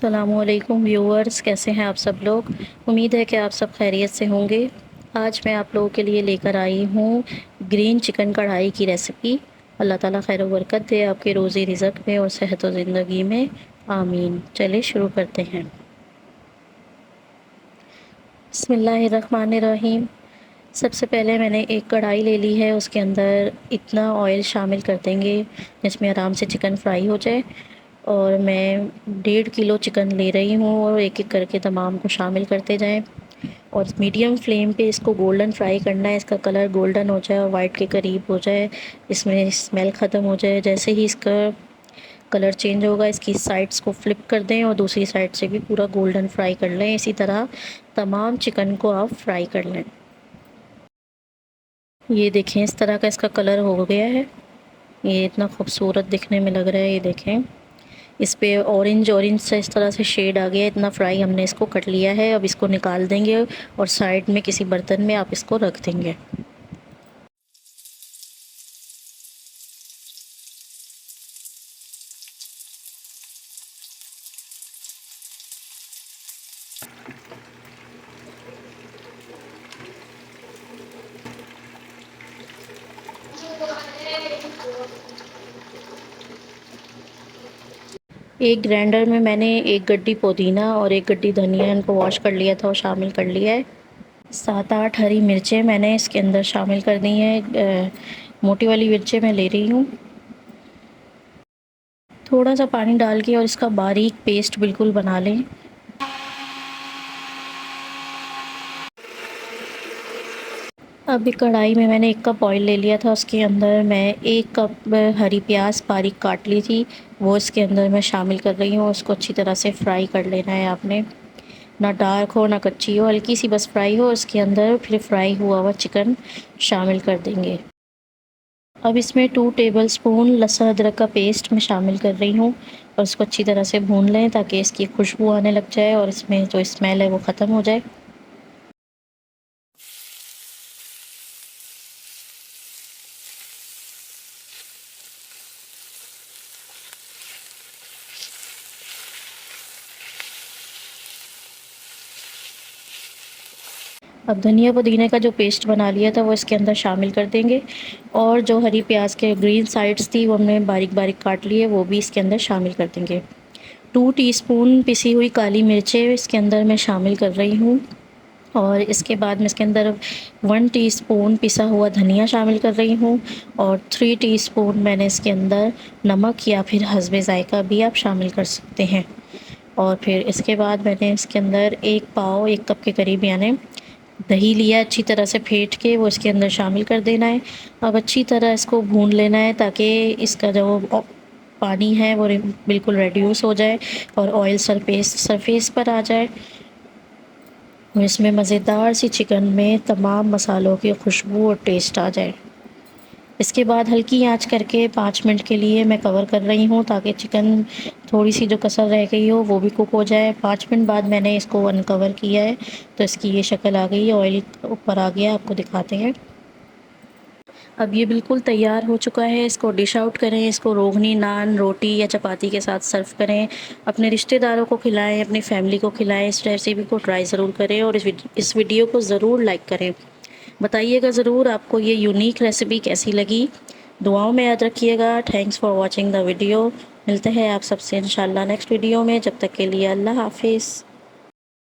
अस्सलामुअलैकुम व्यूअर्स, कैसे हैं आप सब लोग। उम्मीद है कि आप सब खैरियत से होंगे। आज मैं आप लोगों के लिए लेकर आई हूँ ग्रीन चिकन कढ़ाई की रेसिपी। अल्लाह ताला खैर बरकत दे आपके रोज़ी रिज़्क़ में और सेहत व ज़िंदगी में, आमीन। चलिए शुरू करते हैं। बिस्मिल्लाहिर्रहमानिर्रहीम। सबसे पहले मैंने एक कढ़ाई ले ली है, उसके अंदर इतना ऑयल शामिल कर देंगे जिसमें आराम से चिकन फ्राई हो जाए। और मैं 1.5 किलो चिकन ले रही हूँ और एक एक करके तमाम को शामिल करते जाएं। और मीडियम फ्लेम पे इसको गोल्डन फ्राई करना है। इसका कलर गोल्डन हो जाए और वाइट के करीब हो जाए, इसमें स्मेल ख़त्म हो जाए। जैसे ही इसका कलर चेंज होगा, इसकी साइड्स को फ्लिप कर दें और दूसरी साइड से भी पूरा गोल्डन फ्राई कर लें। इसी तरह तमाम चिकन को आप फ्राई कर लें। ये देखें, इस तरह का इसका कलर हो गया है। ये इतना खूबसूरत दिखने में लग रहा है। ये देखें, इस पे ऑरेंज ऑरेंज से इस तरह से शेड आ गया है। इतना फ्राई हमने इसको कर लिया है। अब इसको निकाल देंगे और साइड में किसी बर्तन में आप इसको रख देंगे। एक ग्राइंडर में मैंने एक गड्डी पुदीना और एक गड्डी धनिया इनको वॉश कर लिया था और शामिल कर लिया है। 7-8 हरी मिर्चें मैंने इसके अंदर शामिल कर दी हैं। मोटी वाली मिर्चें मैं ले रही हूँ। थोड़ा सा पानी डाल के और इसका बारीक पेस्ट बिल्कुल बना लें। अब एक कढ़ाई में मैंने 1 कप ऑयल ले लिया था। उसके अंदर मैं 1 कप हरी प्याज बारीक काट ली थी, वो इसके अंदर मैं शामिल कर रही हूँ। उसको अच्छी तरह से फ्राई कर लेना है आपने। ना डार्क हो ना कच्ची हो, हल्की सी बस फ्राई हो। इसके अंदर फिर फ्राई हुआ हुआ चिकन शामिल कर देंगे। अब इसमें 2 टेबलस्पून लहसुन अदरक का पेस्ट मैं शामिल कर रही हूँ और उसको अच्छी तरह से भून लें ताकि इसकी खुशबू आने लग जाए और इसमें जो स्मेल है वो ख़त्म हो जाए। अब धनिया पुदीने का जो पेस्ट बना लिया था वो इसके अंदर शामिल कर देंगे। और जो हरी प्याज के ग्रीन साइड्स थी वो हमने बारीक बारीक काट लिए, वो भी इसके अंदर शामिल कर देंगे। 2 टीस्पून पिसी हुई काली मिर्चें इसके अंदर मैं शामिल कर रही हूँ। और इसके बाद मैं इसके अंदर 1 टीस्पून पिसा हुआ धनिया शामिल कर रही हूँ। और 3 टीस्पून मैंने इसके अंदर नमक या फिर हस्बे ज़ायक़ा भी आप शामिल कर सकते हैं। और फिर इसके बाद मैंने इसके अंदर 1 पाव 1 कप के करीब यानी दही लिया, अच्छी तरह से फेंट के वो इसके अंदर शामिल कर देना है। अब अच्छी तरह इसको भून लेना है ताकि इसका जो पानी है वो बिल्कुल रिड्यूस हो जाए और ऑयल सरफेस पर आ जाए और इसमें मज़ेदार सी चिकन में तमाम मसालों की खुशबू और टेस्ट आ जाए। इसके बाद हल्की आंच करके 5 मिनट के लिए मैं कवर कर रही हूँ ताकि चिकन थोड़ी सी जो कसर रह गई हो वो भी कुक हो जाए। 5 मिनट बाद मैंने इसको अनकवर किया है तो इसकी ये शक्ल आ गई है, ऑयल ऊपर आ गया। आपको दिखाते हैं। अब ये बिल्कुल तैयार हो चुका है। इसको डिश आउट करें। इसको रोगनी, नान, रोटी या चपाती के साथ सर्व करें। अपने रिश्तेदारों को खिलाएं, अपनी फैमिली को खिलाएं। इस रेसिपी को ट्राई ज़रूर करें और इस वीडियो को ज़रूर लाइक करें। बताइएगा ज़रूर आपको ये यूनिक रेसिपी कैसी लगी। दुआओं में याद रखिएगा। Thanks for watching the video. मिलते हैं आप सबसे इंशाल्लाह नेक्स्ट वीडियो में। जब तक के लिए अल्लाह हाफिज़।